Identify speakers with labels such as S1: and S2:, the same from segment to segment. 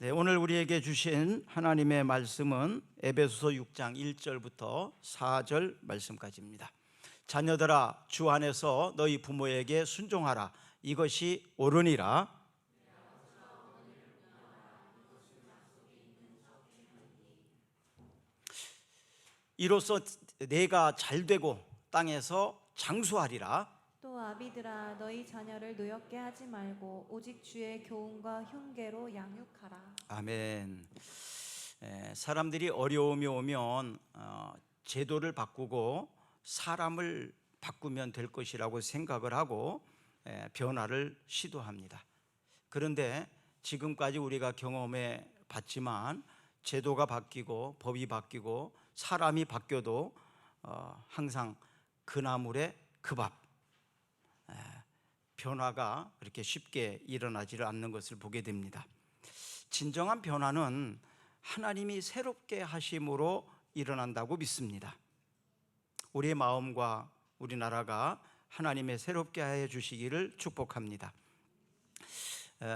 S1: 네, 오늘 우리에게 주신 하나님의 말씀은 에베소서 6장 1절부터 4절 말씀까지입니다. 자녀들아, 주 안에서 너희 부모에게 순종하라. 이것이 옳으니라. 이로써 내가 잘되고 땅에서 장수하리라.
S2: 또 아비들아, 너희 자녀를 노엽게 하지 말고 오직 주의 교훈과 흉계로 양육하라.
S1: 아멘. 사람들이 어려움이 오면 제도를 바꾸고 사람을 바꾸면 될 것이라고 생각을 하고 변화를 시도합니다. 그런데 지금까지 우리가 경험해 봤지만 제도가 바뀌고 법이 바뀌고 사람이 바뀌어도 항상 그나물의 그 밥, 변화가 그렇게 쉽게 일어나지를 않는 것을 보게 됩니다. 진정한 변화는 하나님이 새롭게 하심으로 일어난다고 믿습니다. 우리의 마음과 우리나라가 하나님의 새롭게 해 주시기를 축복합니다.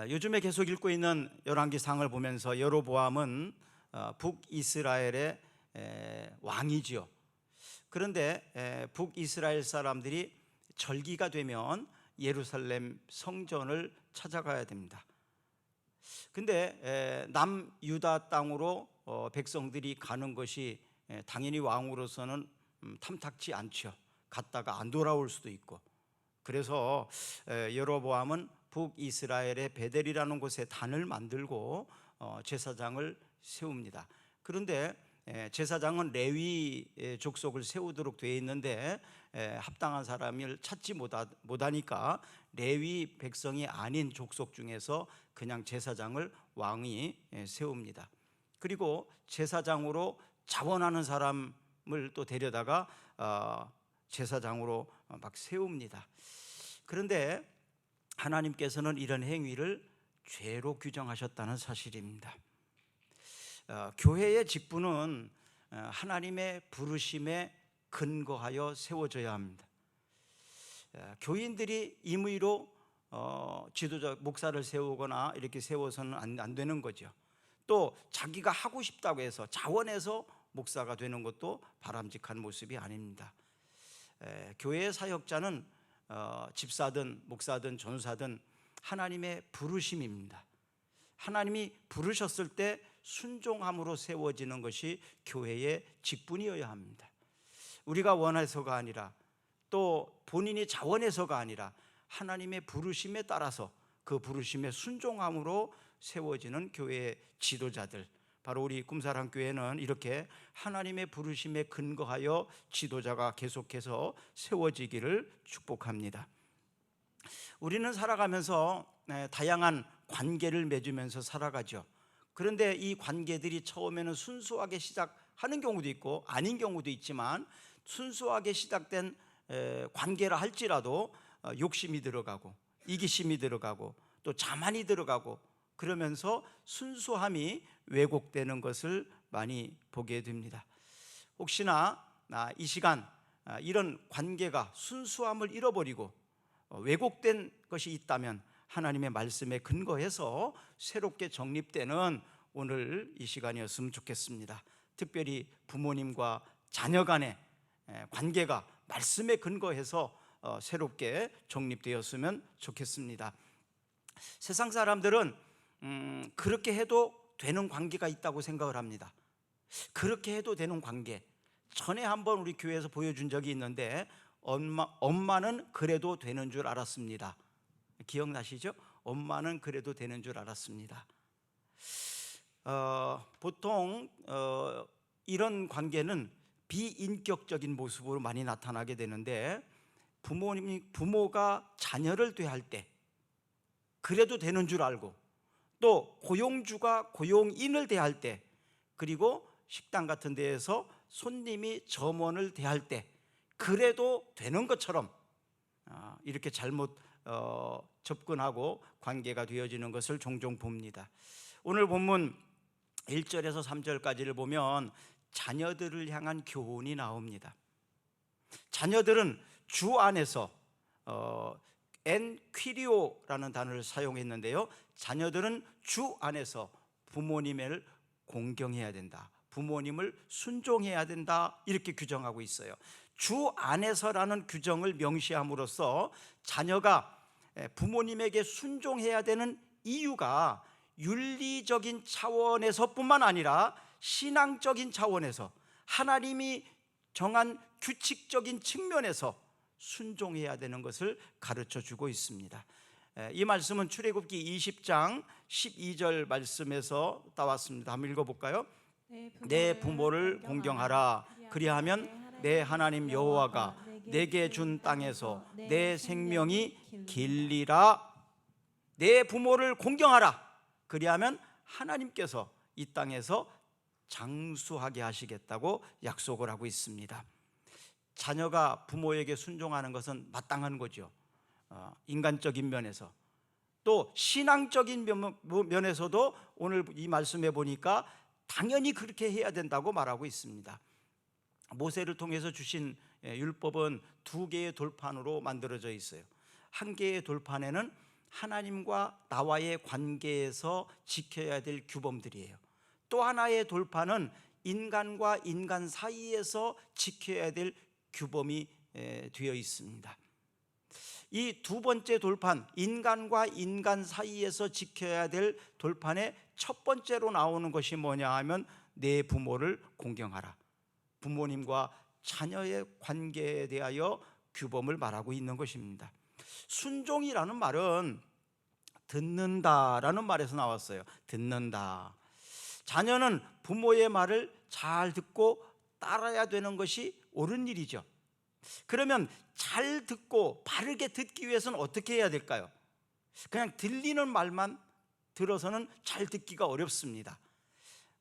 S1: 요즘에 계속 읽고 있는 열왕기상을 보면서 여로보암은 북이스라엘의 왕이지요. 그런데 북이스라엘 사람들이 절기가 되면 예루살렘 성전을 찾아가야 됩니다. 근데 남유다 땅으로 백성들이 가는 것이 당연히 왕으로서는 탐탁지 않죠. 갔다가 안 돌아올 수도 있고. 그래서 여로보암은 북이스라엘의 베델이라는 곳에 단을 만들고 제사장을 세웁니다. 그런데 제사장은 레위 족속을 세우도록 되어 있는데 합당한 사람을 찾지 못하니까 레위 백성이 아닌 족속 중에서 그냥 제사장을 왕이 세웁니다. 그리고 제사장으로 자원하는 사람을 또 데려다가 제사장으로 막 세웁니다. 그런데 하나님께서는 이런 행위를 죄로 규정하셨다는 사실입니다. 교회의 직분은 하나님의 부르심에 근거하여 세워져야 합니다. 교인들이 임의로 지도자 목사를 세우거나 이렇게 세워서는 안 되는 거죠. 또 자기가 하고 싶다고 해서 자원해서 목사가 되는 것도 바람직한 모습이 아닙니다. 교회의 사역자는 집사든 목사든 전사든 하나님의 부르심입니다. 하나님이 부르셨을 때 순종함으로 세워지는 것이 교회의 직분이어야 합니다. 우리가 원해서가 아니라 또 본인이 자원해서가 아니라 하나님의 부르심에 따라서 그 부르심에 순종함으로 세워지는 교회의 지도자들, 바로 우리 꿈사랑교회는 이렇게 하나님의 부르심에 근거하여 지도자가 계속해서 세워지기를 축복합니다. 우리는 살아가면서 다양한 관계를 맺으면서 살아가죠. 그런데 이 관계들이 처음에는 순수하게 시작하는 경우도 있고 아닌 경우도 있지만, 순수하게 시작된 관계라 할지라도 욕심이 들어가고 이기심이 들어가고 또 자만이 들어가고 그러면서 순수함이 왜곡되는 것을 많이 보게 됩니다. 혹시나 이 시간 이런 관계가 순수함을 잃어버리고 왜곡된 것이 있다면 하나님의 말씀에 근거해서 새롭게 정립되는 오늘 이 시간이었으면 좋겠습니다. 특별히 부모님과 자녀 간의 관계가 말씀에 근거해서 새롭게 정립되었으면 좋겠습니다. 세상 사람들은 그렇게 해도 되는 관계가 있다고 생각을 합니다. 그렇게 해도 되는 관계, 전에 한번 우리 교회에서 보여준 적이 있는데 엄마는 그래도 되는 줄 알았습니다. 기억나시죠? 엄마는 그래도 되는 줄 알았습니다. 보통 이런 관계는 비인격적인 모습으로 많이 나타나게 되는데, 부모가 자녀를 대할 때 그래도 되는 줄 알고, 또 고용주가 고용인을 대할 때, 그리고 식당 같은 데에서 손님이 점원을 대할 때 그래도 되는 것처럼 이렇게 잘못 접근하고 관계가 되어지는 것을 종종 봅니다. 오늘 본문 1절에서 3절까지를 보면 자녀들을 향한 교훈이 나옵니다. 자녀들은 주 안에서 엔퀴리오라는 단어를 사용했는데요, 자녀들은 주 안에서 부모님을 공경해야 된다, 부모님을 순종해야 된다, 이렇게 규정하고 있어요. 주 안에서라는 규정을 명시함으로써 자녀가 부모님에게 순종해야 되는 이유가 윤리적인 차원에서뿐만 아니라 신앙적인 차원에서 하나님이 정한 규칙적인 측면에서 순종해야 되는 것을 가르쳐 주고 있습니다. 이 말씀은 출애굽기 20장 12절 말씀에서 따왔습니다. 한번 읽어볼까요? 내 부모를 공경하라. 그리하면 내 하나님 여호와가 내게 준 땅에서 내 생명이 길리라. 내 부모를 공경하라. 그리하면 하나님께서 이 땅에서 장수하게 하시겠다고 약속을 하고 있습니다. 자녀가 부모에게 순종하는 것은 마땅한 거죠. 인간적인 면에서, 또 신앙적인 면에서도 오늘 이 말씀에 보니까 당연히 그렇게 해야 된다고 말하고 있습니다. 모세를 통해서 주신 율법은 두 개의 돌판으로 만들어져 있어요. 한 개의 돌판에는 하나님과 나와의 관계에서 지켜야 될 규범들이에요. 또 하나의 돌판은 인간과 인간 사이에서 지켜야 될 규범이 되어 있습니다. 이 두 번째 돌판, 인간과 인간 사이에서 지켜야 될 돌판의 첫 번째로 나오는 것이 뭐냐 하면 내 부모를 공경하라. 부모님과 자녀의 관계에 대하여 규범을 말하고 있는 것입니다. 순종이라는 말은 듣는다라는 말에서 나왔어요. 듣는다. 자녀는 부모의 말을 잘 듣고 따라야 되는 것이 옳은 일이죠. 그러면 잘 듣고 바르게 듣기 위해서는 어떻게 해야 될까요? 그냥 들리는 말만 들어서는 잘 듣기가 어렵습니다.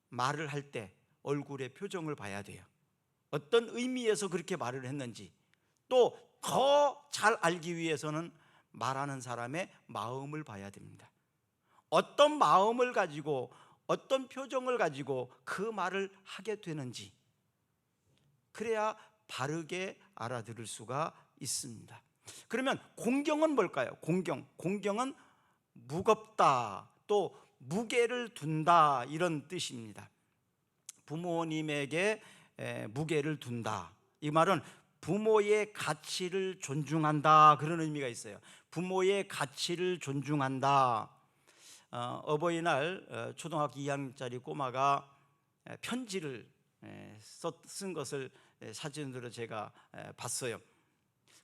S1: 말을 할 때 얼굴의 표정을 봐야 돼요. 어떤 의미에서 그렇게 말을 했는지, 또 더 잘 알기 위해서는 말하는 사람의 마음을 봐야 됩니다. 어떤 마음을 가지고 어떤 표정을 가지고 그 말을 하게 되는지, 그래야 바르게 알아들을 수가 있습니다. 그러면 공경은 뭘까요? 공경은 무겁다, 또 무게를 둔다, 이런 뜻입니다. 부모님에게 무게를 둔다, 이 말은 부모의 가치를 존중한다, 그런 의미가 있어요. 부모의 가치를 존중한다. 어버이날 초등학교 2학년짜리 꼬마가 편지를 쓴 것을 사진으로 제가 봤어요.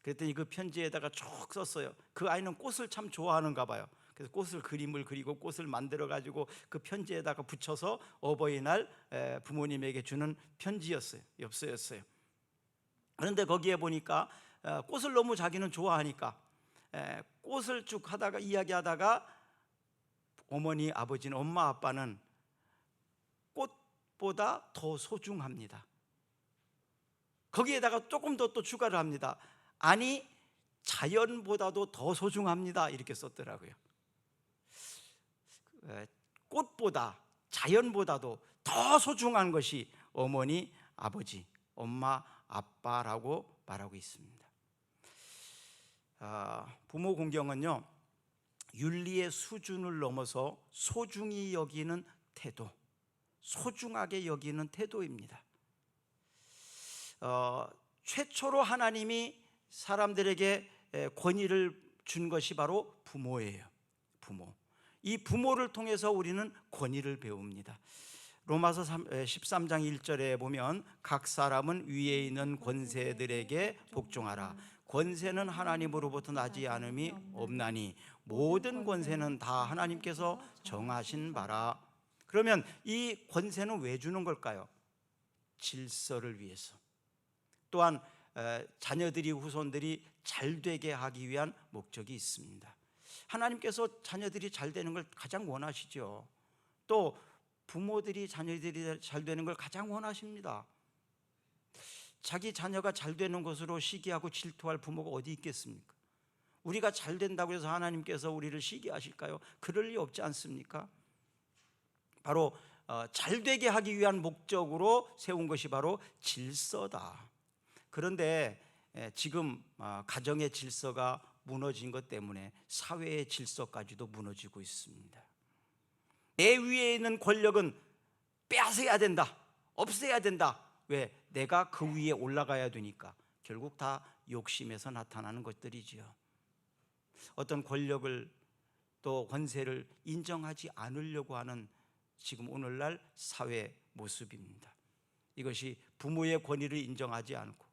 S1: 그랬더니 그 편지에다가 쭉 썼어요. 그 아이는 꽃을 참 좋아하는가 봐요. 그래서 꽃을 그림을 그리고 꽃을 만들어 가지고 그 편지에다가 붙여서 어버이날 부모님에게 주는 편지였어요. 엽서였어요. 그런데 거기에 보니까 꽃을 너무 자기는 좋아하니까 꽃을 쭉 하다가 이야기하다가 어머니, 아버지는, 엄마, 아빠는 꽃보다 더 소중합니다. 거기에다가 조금 더 또 추가를 합니다. 아니, 자연보다도 더 소중합니다, 이렇게 썼더라고요. 꽃보다, 자연보다도 더 소중한 것이 어머니, 아버지, 엄마, 아빠라고 말하고 있습니다. 부모 공경은요, 윤리의 수준을 넘어서 소중히 여기는 태도, 소중하게 여기는 태도입니다. 최초로 하나님이 사람들에게 권위를 준 것이 바로 부모예요. 부모. 이 부모를 통해서 우리는 권위를 배웁니다. 로마서 13장 1절에 보면 각 사람은 위에 있는 권세들에게 복종하라. 권세는 하나님으로부터 나지 않음이 없나니 모든 권세는 다 하나님께서 정하신 바라. 그러면 이 권세는 왜 주는 걸까요? 질서를 위해서, 또한 자녀들이, 후손들이 잘 되게 하기 위한 목적이 있습니다. 하나님께서 자녀들이 잘 되는 걸 가장 원하시죠. 또 부모들이 자녀들이 잘 되는 걸 가장 원하십니다. 자기 자녀가 잘 되는 것으로 시기하고 질투할 부모가 어디 있겠습니까? 우리가 잘 된다고 해서 하나님께서 우리를 시기하실까요? 그럴 리 없지 않습니까? 바로 잘 되게 하기 위한 목적으로 세운 것이 바로 질서다. 그런데 지금 가정의 질서가 무너진 것 때문에 사회의 질서까지도 무너지고 있습니다. 내 위에 있는 권력은 빼앗아야 된다, 없애야 된다. 왜? 내가 그 위에 올라가야 되니까. 결국 다 욕심에서 나타나는 것들이지요. 어떤 권력을 또 권세를 인정하지 않으려고 하는 지금 오늘날 사회 모습입니다. 이것이 부모의 권위를 인정하지 않고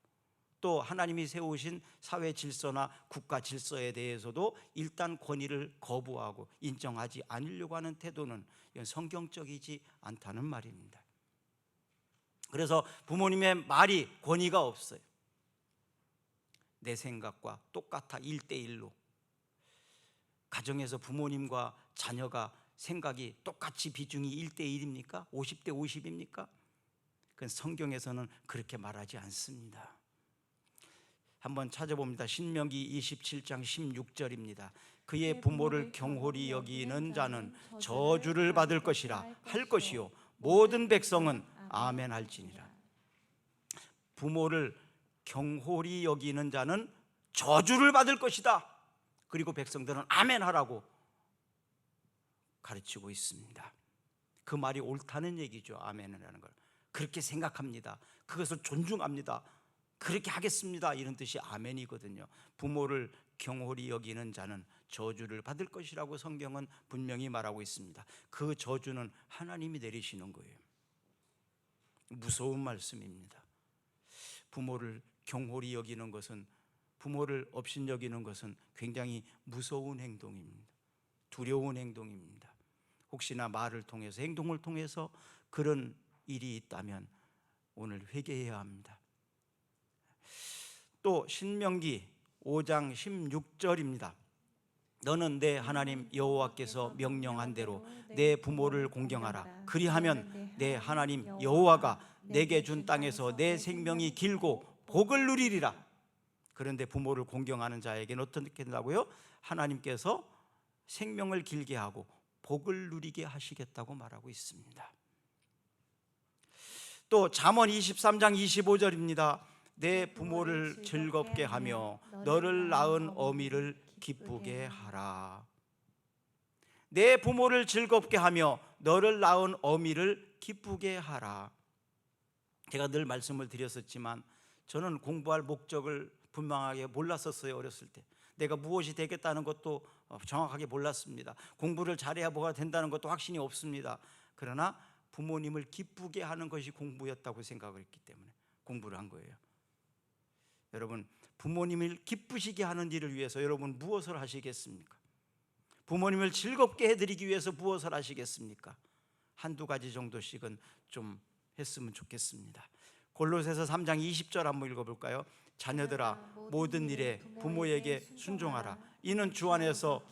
S1: 또 하나님이 세우신 사회 질서나 국가 질서에 대해서도 일단 권위를 거부하고 인정하지 않으려고 하는 태도는 이건 성경적이지 않다는 말입니다. 그래서 부모님의 말이 권위가 없어요. 내 생각과 똑같아 1대1로. 가정에서 부모님과 자녀가 생각이 똑같이 비중이 1대1입니까? 50대 50입니까? 그건 성경에서는 그렇게 말하지 않습니다. 한번 찾아봅니다. 신명기 27장 16절입니다. 그의 부모를 경홀히 여기는 자는 저주를 받을 것이라 할 것이요 모든 백성은 아멘 할지니라. 부모를 경홀히 여기는 자는 저주를 받을 것이다. 그리고 백성들은 아멘 하라고 가르치고 있습니다. 그 말이 옳다는 얘기죠. 아멘이라는 걸. 그렇게 생각합니다. 그것을 존중합니다. 그렇게 하겠습니다. 이런 뜻이 아멘이거든요. 부모를 경홀히 여기는 자는 저주를 받을 것이라고 성경은 분명히 말하고 있습니다. 그 저주는 하나님이 내리시는 거예요. 무서운 말씀입니다. 부모를 경홀히 여기는 것은, 부모를 업신여기는 것은 굉장히 무서운 행동입니다. 두려운 행동입니다. 혹시나 말을 통해서, 행동을 통해서 그런 일이 있다면 오늘 회개해야 합니다. 또 신명기 5장 16절입니다. 너는 내 하나님 여호와께서 명령한 대로 내 부모를 공경하라. 그리하면 내 하나님 여호와가 내게 준 땅에서 내 생명이 길고 복을 누리리라. 그런데 부모를 공경하는 자에게는 어떻게 된다고요? 하나님께서 생명을 길게 하고 복을 누리게 하시겠다고 말하고 있습니다. 또 잠언 23장 25절입니다. 내 부모를 즐겁게 하며 너를 낳은 어미를 기쁘게 하라. 내 부모를 즐겁게 하며 너를 낳은 어미를 기쁘게 하라. 제가 늘 말씀을 드렸었지만 저는 공부할 목적을 분명하게 몰랐었어요. 어렸을 때 내가 무엇이 되겠다는 것도 정확하게 몰랐습니다. 공부를 잘해야 뭐가 된다는 것도 확신이 없습니다. 그러나 부모님을 기쁘게 하는 것이 공부였다고 생각을 했기 때문에 공부를 한 거예요. 여러분, 부모님을 기쁘시게 하는 일을 위해서 여러분 무엇을 하시겠습니까? 부모님을 즐겁게 해드리기 위해서 무엇을 하시겠습니까? 한두 가지 정도씩은 좀 했으면 좋겠습니다. 골로새서 3장 20절 한번 읽어볼까요? 자녀들아 모든 일에 부모에게 순종하라. 이는 주 안에서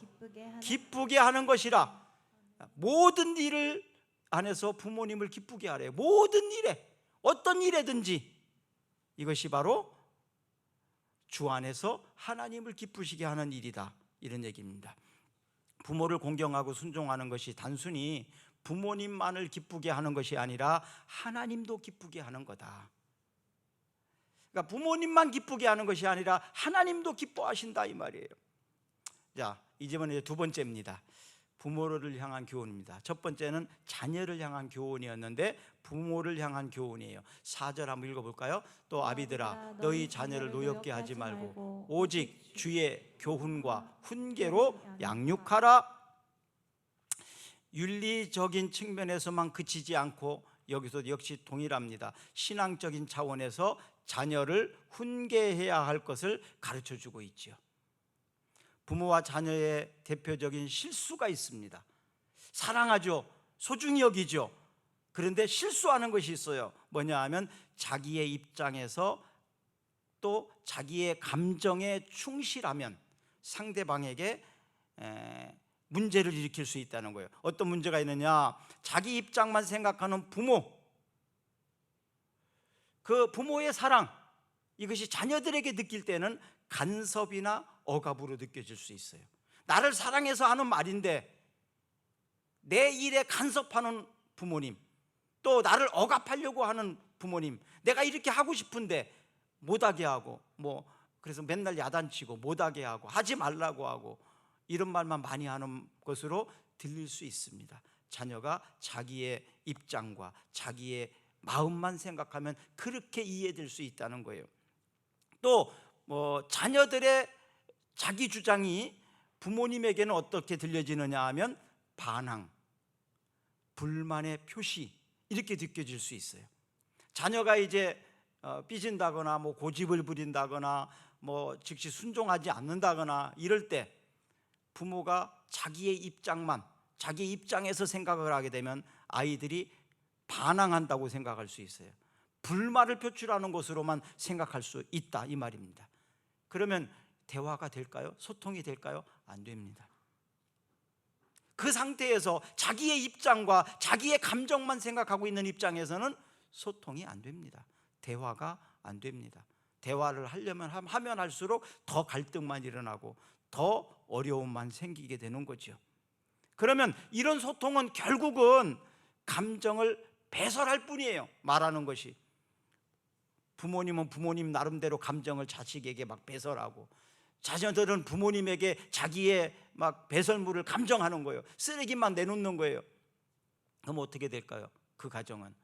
S1: 기쁘게 하는 것이라. 모든 일을 안에서 부모님을 기쁘게 하래요. 모든 일에, 어떤 일에든지 이것이 바로 주 안에서 하나님을 기쁘시게 하는 일이다, 이런 얘기입니다. 부모를 공경하고 순종하는 것이 단순히 부모님만을 기쁘게 하는 것이 아니라 하나님도 기쁘게 하는 거다. 그러니까 부모님만 기쁘게 하는 것이 아니라 하나님도 기뻐하신다, 이 말이에요. 자, 이제는 두 번째입니다. 부모를 향한 교훈입니다. 첫 번째는 자녀를 향한 교훈이었는데 부모를 향한 교훈이에요. 4절 한번 읽어볼까요? 또 아비들아 너희 자녀를 노엽게 하지 말고 오직 주의 교훈과 훈계로 양육하라. 윤리적인 측면에서만 그치지 않고 여기서 역시 동일합니다. 신앙적인 차원에서 자녀를 훈계해야 할 것을 가르쳐주고 있죠. 부모와 자녀의 대표적인 실수가 있습니다. 사랑하죠. 소중히 여기죠. 그런데 실수하는 것이 있어요. 뭐냐 하면 자기의 입장에서 또 자기의 감정에 충실하면 상대방에게 문제를 일으킬 수 있다는 거예요. 어떤 문제가 있느냐? 자기 입장만 생각하는 부모, 그 부모의 사랑, 이것이 자녀들에게 느낄 때는 간섭이나 억압으로 느껴질 수 있어요. 나를 사랑해서 하는 말인데 내 일에 간섭하는 부모님, 또 나를 억압하려고 하는 부모님, 내가 이렇게 하고 싶은데 못하게 하고, 그래서 맨날 야단치고 못하게 하고 하지 말라고 하고 이런 말만 많이 하는 것으로 들릴 수 있습니다. 자녀가 자기의 입장과 자기의 마음만 생각하면 그렇게 이해될 수 있다는 거예요. 또 자녀들의 자기 주장이 부모님에게는 어떻게 들려지느냐 하면 반항, 불만의 표시, 이렇게 느껴질 수 있어요. 자녀가 이제 삐진다거나 고집을 부린다거나 즉시 순종하지 않는다거나 이럴 때 부모가 자기의 입장만, 자기 입장에서 생각을 하게 되면 아이들이 반항한다고 생각할 수 있어요. 불만을 표출하는 것으로만 생각할 수 있다, 이 말입니다. 그러면 대화가 될까요? 소통이 될까요? 안 됩니다. 그 상태에서 자기의 입장과 자기의 감정만 생각하고 있는 입장에서는 소통이 안 됩니다. 대화가 안 됩니다. 대화를 하려면 하면 할수록 더 갈등만 일어나고 더 어려움만 생기게 되는 거죠. 그러면 이런 소통은 결국은 감정을 배설할 뿐이에요. 말하는 것이. 부모님은 부모님 나름대로 감정을 자식에게 막 배설하고, 자녀들은 부모님에게 자기의 막 배설물을 감정하는 거예요. 쓰레기만 내놓는 거예요. 그럼 어떻게 될까요? 그 가정은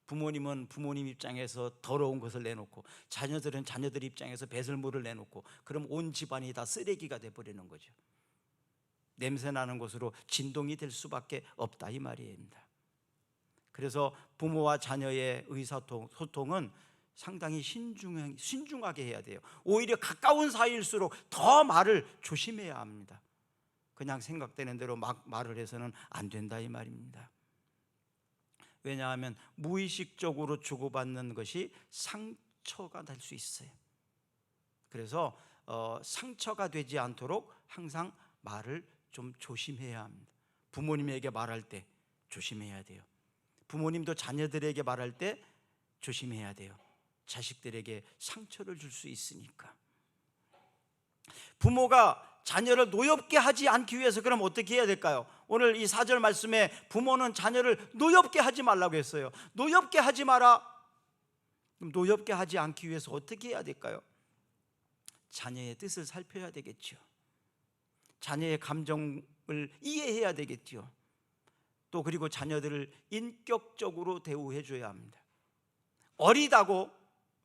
S1: 부모님은 부모님 입장에서 더러운 것을 내놓고, 자녀들은 자녀들 입장에서 배설물을 내놓고, 그럼 온 집안이 다 쓰레기가 돼버리는 거죠. 냄새나는 것으로 진동이 될 수밖에 없다, 이 말입니다. 그래서 부모와 자녀의 의사소통은 상당히 신중하게 해야 돼요. 오히려 가까운 사이일수록 더 말을 조심해야 합니다. 그냥 생각되는 대로 막 말을 해서는 안 된다, 이 말입니다. 왜냐하면 무의식적으로 주고받는 것이 상처가 될 수 있어요. 그래서 상처가 되지 않도록 항상 말을 좀 조심해야 합니다. 부모님에게 말할 때 조심해야 돼요. 부모님도 자녀들에게 말할 때 조심해야 돼요. 자식들에게 상처를 줄 수 있으니까. 부모가 자녀를 노엽게 하지 않기 위해서 그럼 어떻게 해야 될까요? 오늘 이 4절 말씀에 부모는 자녀를 노엽게 하지 말라고 했어요. 노엽게 하지 마라. 그럼 노엽게 하지 않기 위해서 어떻게 해야 될까요? 자녀의 뜻을 살펴야 되겠죠. 자녀의 감정을 이해해야 되겠죠. 또 그리고 자녀들을 인격적으로 대우해 줘야 합니다. 어리다고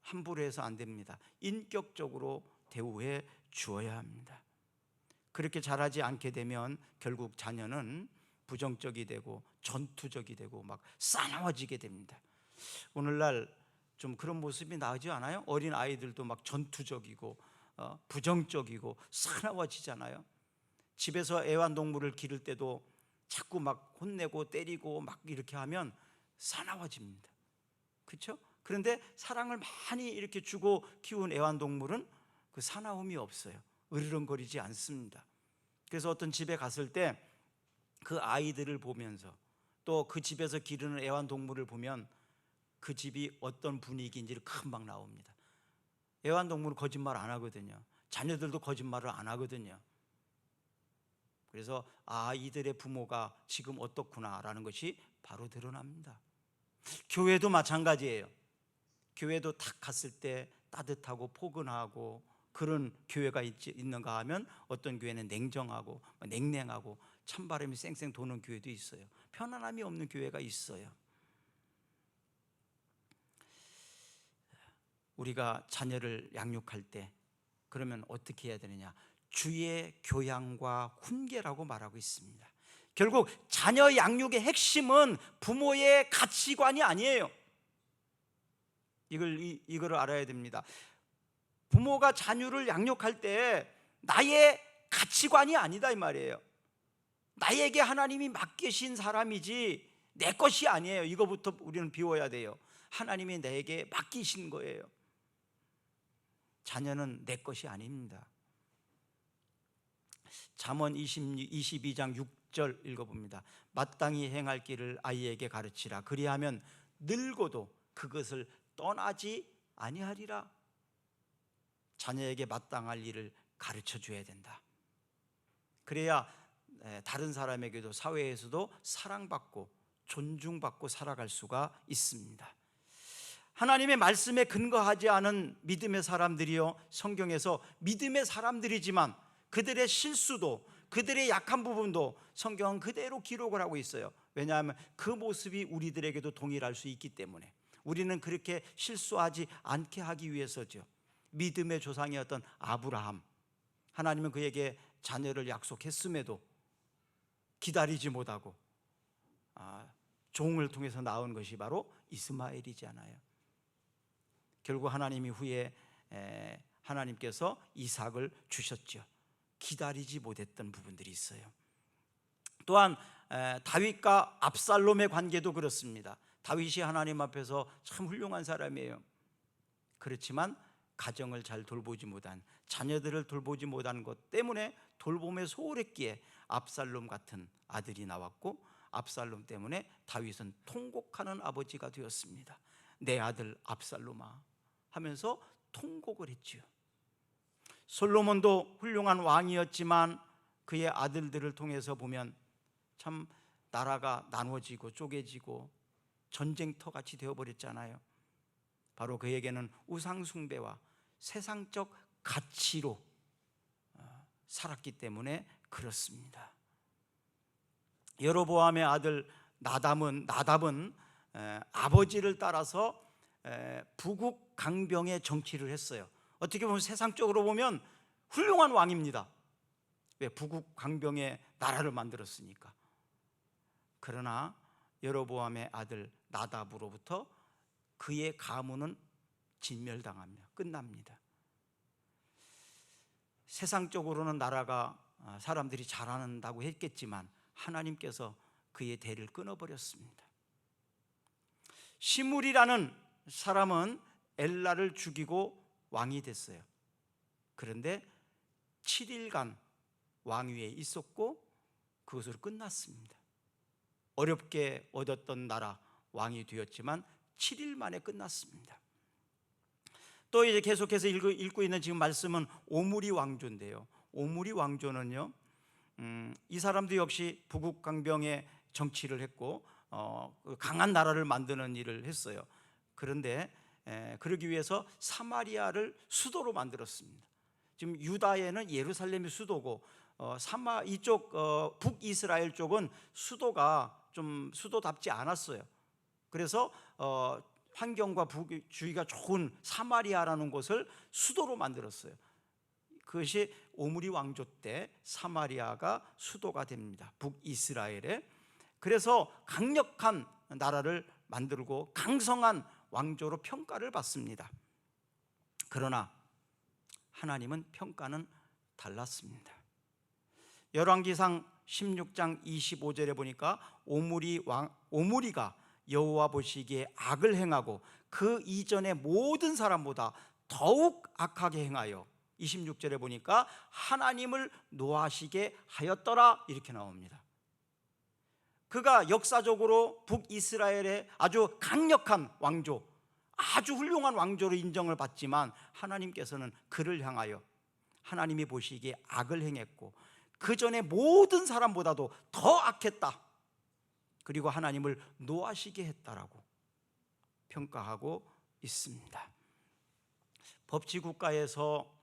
S1: 함부로 해서 안 됩니다. 인격적으로 대우해 주어야 합니다. 그렇게 잘하지 않게 되면 결국 자녀는 부정적이 되고 전투적이 되고 막 싸나워지게 됩니다. 오늘날 좀 그런 모습이 나오지 않아요? 어린 아이들도 막 전투적이고 부정적이고 싸나워지잖아요. 집에서 애완동물을 기를 때도 자꾸 막 혼내고 때리고 막 이렇게 하면 싸나워집니다. 그렇죠? 그런데 사랑을 많이 이렇게 주고 키운 애완동물은 그 사나움이 없어요. 으르렁거리지 않습니다. 그래서 어떤 집에 갔을 때 그 아이들을 보면서 또 그 집에서 기르는 애완동물을 보면 그 집이 어떤 분위기인지를 금방 나옵니다. 애완동물은 거짓말 안 하거든요. 자녀들도 거짓말을 안 하거든요. 그래서 이들의 부모가 지금 어떻구나라는 것이 바로 드러납니다. 교회도 마찬가지예요. 교회도 딱 갔을 때 따뜻하고 포근하고 그런 교회가 있는가 하면 어떤 교회는 냉정하고 냉랭하고 찬바람이 쌩쌩 도는 교회도 있어요. 편안함이 없는 교회가 있어요. 우리가 자녀를 양육할 때 그러면 어떻게 해야 되느냐? 주의 교양과 훈계라고 말하고 있습니다. 결국 자녀 양육의 핵심은 부모의 가치관이 아니에요. 이걸 알아야 됩니다. 부모가 자녀를 양육할 때 나의 가치관이 아니다, 이 말이에요. 나에게 하나님이 맡기신 사람이지 내 것이 아니에요. 이거부터 우리는 비워야 돼요. 하나님이 내게 맡기신 거예요. 자녀는 내 것이 아닙니다. 잠언 22장 6절 읽어봅니다. 마땅히 행할 길을 아이에게 가르치라. 그리하면 늙어도 그것을 떠나지 아니하리라. 자녀에게 마땅할 일을 가르쳐 줘야 된다. 그래야 다른 사람에게도 사회에서도 사랑받고 존중받고 살아갈 수가 있습니다. 하나님의 말씀에 근거하지 않은 믿음의 사람들이요, 성경에서 믿음의 사람들이지만 그들의 실수도 그들의 약한 부분도 성경은 그대로 기록을 하고 있어요. 왜냐하면 그 모습이 우리들에게도 동일할 수 있기 때문에. 우리는 그렇게 실수하지 않게 하기 위해서죠. 믿음의 조상이었던 아브라함, 하나님은 그에게 자녀를 약속했음에도 기다리지 못하고 종을 통해서 낳은 것이 바로 이스마엘이잖아요. 결국 하나님이 후에 하나님께서 이삭을 주셨죠. 기다리지 못했던 부분들이 있어요. 또한 다윗과 압살롬의 관계도 그렇습니다. 다윗이 하나님 앞에서 참 훌륭한 사람이에요. 그렇지만 가정을 잘 돌보지 못한, 자녀들을 돌보지 못한 것 때문에 돌봄에 소홀했기에 압살롬 같은 아들이 나왔고, 압살롬 때문에 다윗은 통곡하는 아버지가 되었습니다. 내 아들 압살롬아 하면서 통곡을 했지요. 솔로몬도 훌륭한 왕이었지만 그의 아들들을 통해서 보면 참 나라가 나눠지고 쪼개지고 전쟁터같이 되어버렸잖아요. 바로 그에게는 우상숭배와 세상적 가치로 살았기 때문에 그렇습니다. 여로보암의 아들 나답은 아버지를 따라서 부국 강병의 정치를 했어요. 어떻게 보면 세상적으로 보면 훌륭한 왕입니다. 왜? 부국 강병의 나라를 만들었으니까. 그러나 여로보암의 아들 나답으로부터 그의 가문은 진멸당합니다. 끝납니다. 세상적으로는 나라가 사람들이 잘한다고 했겠지만 하나님께서 그의 대를 끊어버렸습니다. 시므리라는 사람은 엘라를 죽이고 왕이 됐어요. 그런데 7일간 왕위에 있었고 그것으로 끝났습니다. 어렵게 얻었던 나라 왕이 되었지만 7일 만에 끝났습니다. 또 이제 계속해서 읽고 있는 지금 말씀은 오므리 왕조인데요. 오므리 왕조는요, 이 사람도 역시 부국강병의 정치를 했고 강한 나라를 만드는 일을 했어요. 그런데 그러기 위해서 사마리아를 수도로 만들었습니다. 지금 유다에는 예루살렘이 수도고 이쪽 북이스라엘 쪽은 수도가 좀 수도답지 않았어요. 그래서 환경과 주위가 좋은 사마리아라는 곳을 수도로 만들었어요. 그것이 오므리 왕조 때 사마리아가 수도가 됩니다. 북이스라엘에. 그래서 강력한 나라를 만들고 강성한 왕조로 평가를 받습니다. 그러나 하나님은 평가는 달랐습니다. 열왕기상 16장 25절에 보니까 오므리가 여호와 보시기에 악을 행하고 그 이전의 모든 사람보다 더욱 악하게 행하여 26절에 보니까 하나님을 노하시게 하였더라 이렇게 나옵니다. 그가 역사적으로 북이스라엘의 아주 강력한 왕조, 아주 훌륭한 왕조로 인정을 받지만 하나님께서는 그를 향하여 하나님이 보시기에 악을 행했고 그 전에 모든 사람보다도 더 악했다. 그리고 하나님을 노하시게 했다라고 평가하고 있습니다. 법치국가에서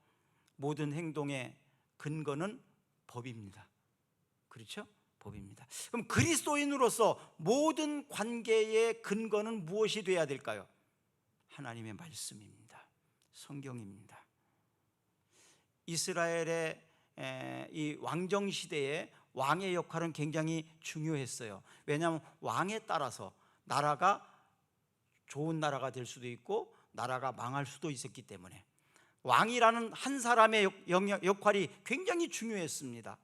S1: 모든 행동의 근거는 법입니다. 그렇죠? 법입니다. 그럼 그리스도인으로서 모든 관계의 근거는 무엇이 되어야 될까요? 하나님의 말씀입니다. 성경입니다. 이스라엘의 이 왕정 시대에 왕의 역할은 굉장히 중요했어요. 왜냐하면 왕에 따라서 나라가 좋은 나라가 될 수도 있고 나라가 망할 수도 있었기 때문에 왕이라는 한 사람의 역할이 굉장히 중요했습니다.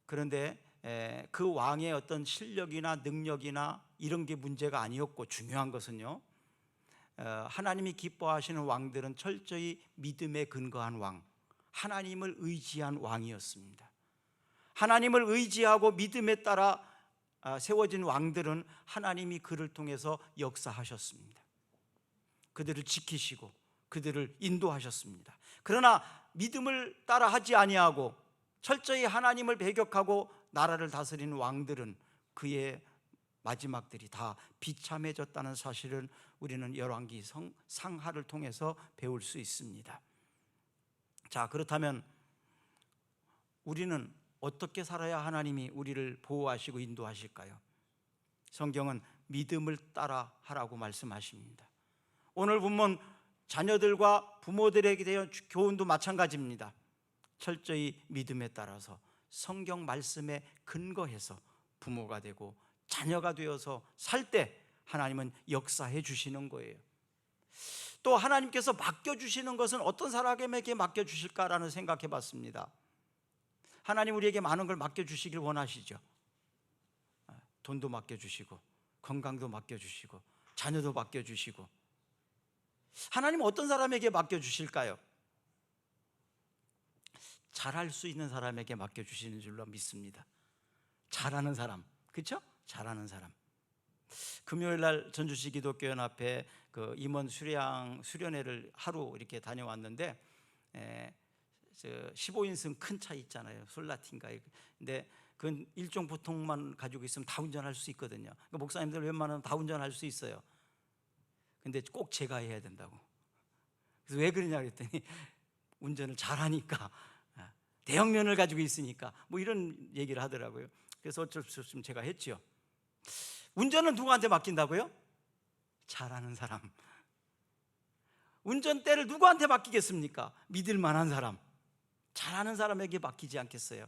S1: 그런데 그 왕의 어떤 실력이나 능력이나 이런 게 문제가 아니었고 중요한 것은요, 하나님이 기뻐하시는 왕들은 철저히 믿음에 근거한 왕, 하나님을 의지한 왕이었습니다. 하나님을 의지하고 믿음에 따라 세워진 왕들은 하나님이 그를 통해서 역사하셨습니다. 그들을 지키시고 그들을 인도하셨습니다. 그러나 믿음을 따라 하지 아니하고 철저히 하나님을 배격하고 나라를 다스리는 왕들은 그의 마지막들이 다 비참해졌다는 사실은 우리는 열왕기 상하를 통해서 배울 수 있습니다. 자, 그렇다면 우리는 어떻게 살아야 하나님이 우리를 보호하시고 인도하실까요? 성경은 믿음을 따라 하라고 말씀하십니다. 오늘 본문 자녀들과 부모들에게 대한 교훈도 마찬가지입니다. 철저히 믿음에 따라서 성경 말씀에 근거해서 부모가 되고 자녀가 되어서 살 때 하나님은 역사해 주시는 거예요. 또 하나님께서 맡겨주시는 것은 어떤 사람에게 맡겨주실까라는 생각해 봤습니다. 하나님 우리에게 많은 걸 맡겨주시길 원하시죠. 돈도 맡겨주시고 건강도 맡겨주시고 자녀도 맡겨주시고. 하나님 어떤 사람에게 맡겨주실까요? 잘할 수 있는 사람에게 맡겨주시는 줄로 믿습니다. 잘하는 사람, 그렇죠? 잘하는 사람. 금요일 날 전주시 기독교연합회 그 임원 수련회를 하루 이렇게 다녀왔는데 15인승 큰 차 있잖아요. 솔라틴가. 근데 그건 일종 보통만 가지고 있으면 다 운전할 수 있거든요. 그러니까 목사님들 웬만하면 다 운전할 수 있어요. 근데 꼭 제가 해야 된다고. 그래서 왜 그러냐 그랬더니 운전을 잘하니까, 대형면을 가지고 있으니까 뭐 이런 얘기를 하더라고요. 그래서 어쩔 수 없으면 제가 했죠. 운전은 누구한테 맡긴다고요? 잘하는 사람. 운전대를 누구한테 맡기겠습니까? 믿을 만한 사람, 잘하는 사람에게 맡기지 않겠어요?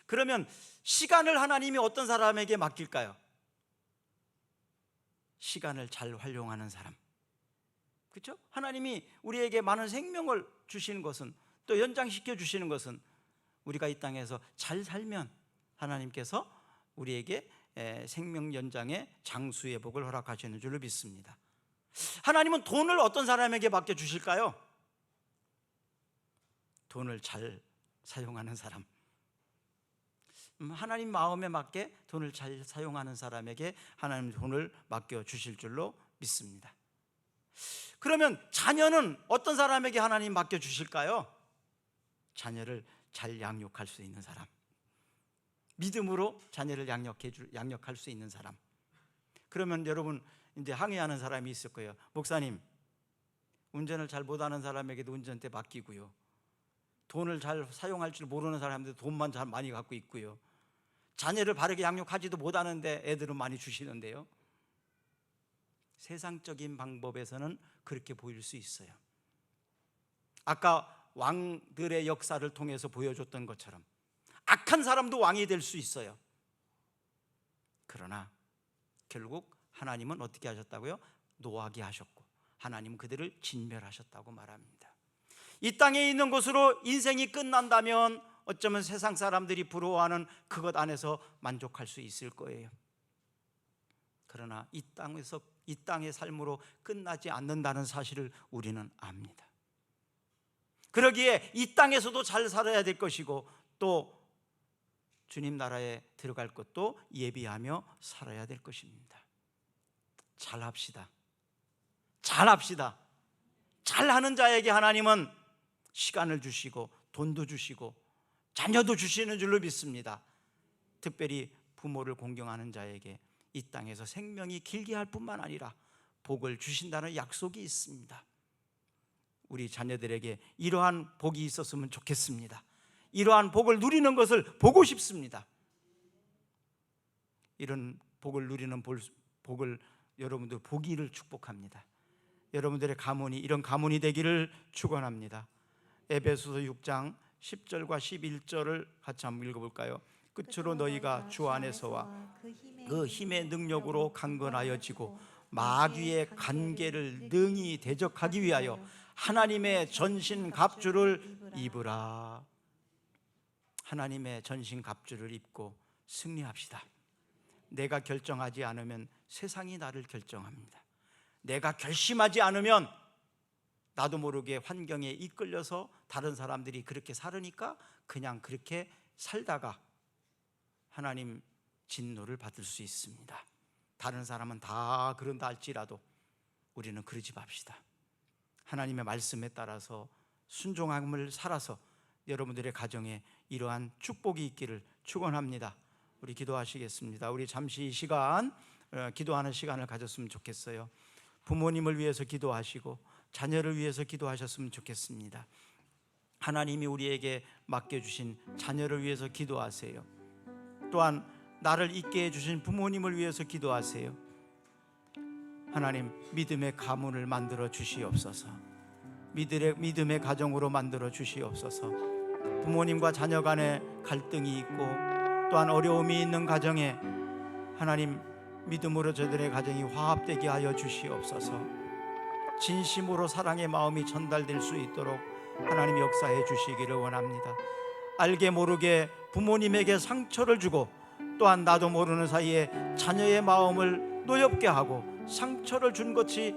S1: 그러면 시간을 하나님이 어떤 사람에게 맡길까요? 시간을 잘 활용하는 사람. 그렇죠? 하나님이 우리에게 많은 생명을 주시는 것은, 또 연장시켜 주시는 것은 우리가 이 땅에서 잘 살면 하나님께서 우리에게 생명 연장의 장수의 복을 허락하시는 줄로 믿습니다. 하나님은 돈을 어떤 사람에게 맡겨 주실까요? 돈을 잘 사용하는 사람. 하나님 마음에 맞게 돈을 잘 사용하는 사람에게 하나님 돈을 맡겨 주실 줄로 믿습니다. 그러면 자녀는 어떤 사람에게 하나님 맡겨 주실까요? 자녀를 잘 양육할 수 있는 사람. 믿음으로 자녀를 양육할 수 있는 사람. 그러면 여러분 이제 항의하는 사람이 있을 거예요. 목사님, 운전을 잘 못하는 사람에게도 운전대 맡기고요, 돈을 잘 사용할 줄 모르는 사람들 돈만 잘 많이 갖고 있고요, 자녀를 바르게 양육하지도 못하는데 애들은 많이 주시는데요. 세상적인 방법에서는 그렇게 보일 수 있어요. 아까 왕들의 역사를 통해서 보여줬던 것처럼 악한 사람도 왕이 될 수 있어요. 그러나 결국 하나님은 어떻게 하셨다고요? 노하게 하셨고 하나님은 그들을 진멸하셨다고 말합니다. 이 땅에 있는 것으로 인생이 끝난다면 어쩌면 세상 사람들이 부러워하는 그것 안에서 만족할 수 있을 거예요. 그러나 이 땅의 삶으로 끝나지 않는다는 사실을 우리는 압니다. 그러기에 이 땅에서도 잘 살아야 될 것이고, 또 주님 나라에 들어갈 것도 예비하며 살아야 될 것입니다. 잘합시다. 잘합시다. 잘하는 자에게 하나님은 시간을 주시고 돈도 주시고 자녀도 주시는 줄로 믿습니다. 특별히 부모를 공경하는 자에게 이 땅에서 생명이 길게 할 뿐만 아니라 복을 주신다는 약속이 있습니다. 우리 자녀들에게 이러한 복이 있었으면 좋겠습니다. 이러한 복을 누리는 것을 보고 싶습니다. 이런 복을 누리는 복을 여러분들 보기를 축복합니다. 여러분들의 가문이 이런 가문이 되기를 축원합니다. 에베소서 6장 10절과 11절을 같이 한번 읽어볼까요? 끝으로 너희가 주 안에서와 그 힘의 능력으로 강건하여지고 마귀의 간계를 능히 대적하기 위하여 하나님의 전신 갑주를 입으라. 하나님의 전신 갑주를 입고 승리합시다. 내가 결정하지 않으면 세상이 나를 결정합니다. 내가 결심하지 않으면 나도 모르게 환경에 이끌려서 다른 사람들이 그렇게 살으니까 그냥 그렇게 살다가 하나님 진노를 받을 수 있습니다. 다른 사람은 다 그런다 할지라도 우리는 그러지 맙시다. 하나님의 말씀에 따라서 순종함을 살아서 여러분들의 가정에 이러한 축복이 있기를 축원합니다. 우리 기도하시겠습니다. 우리 잠시 이 시간 기도하는 시간을 가졌으면 좋겠어요. 부모님을 위해서 기도하시고 자녀를 위해서 기도하셨으면 좋겠습니다. 하나님이 우리에게 맡겨주신 자녀를 위해서 기도하세요. 또한 나를 있게 해주신 부모님을 위해서 기도하세요. 하나님, 믿음의 가문을 만들어 주시옵소서. 믿음의 가정으로 만들어 주시옵소서. 부모님과 자녀 간에 갈등이 있고 또한 어려움이 있는 가정에 하나님, 믿음으로 저들의 가정이 화합되게 하여 주시옵소서. 진심으로 사랑의 마음이 전달될 수 있도록 하나님 역사해 주시기를 원합니다. 알게 모르게 부모님에게 상처를 주고 또한 나도 모르는 사이에 자녀의 마음을 노엽게 하고 상처를 준 것이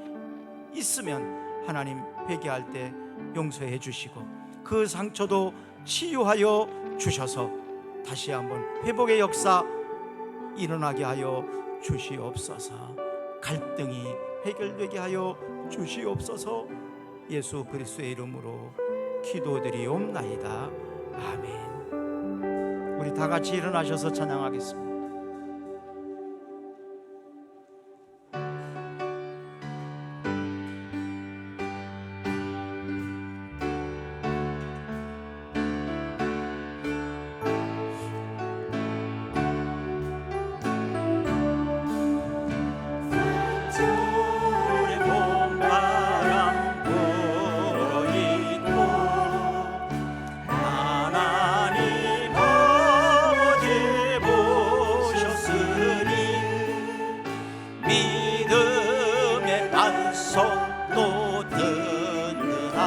S1: 있으면 하나님, 회개할 때 용서해 주시고 그 상처도 치유하여 주셔서 다시 한번 회복의 역사 일어나게 하여 주시옵소서. 갈등이 해결되게 하여 주시옵소서. 예수 그리스도의 이름으로 기도드리옵나이다. 아멘. 우리 다 같이 일어나셔서 찬양하겠습니다. 믿음의 반석도 든든하다.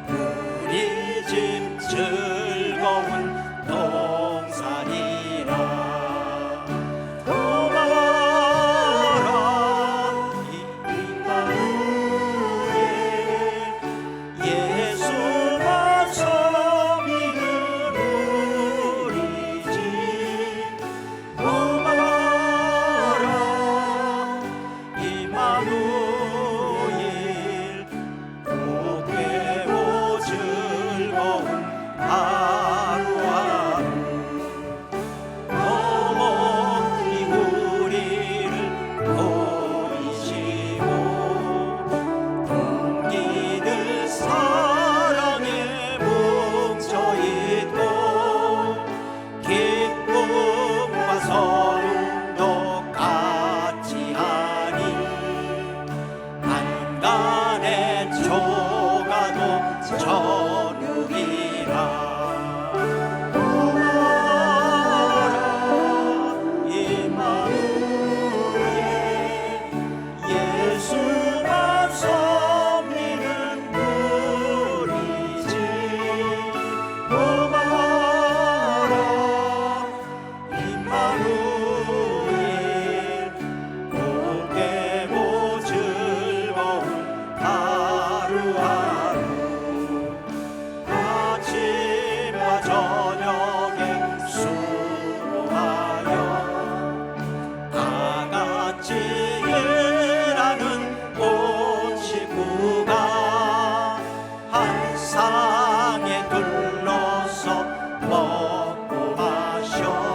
S1: 우리 집 즐거운 동산이라. 고마워라 임마누엘, 예수만 섬기는 우리 집. 상에 둘러서 먹고 마셔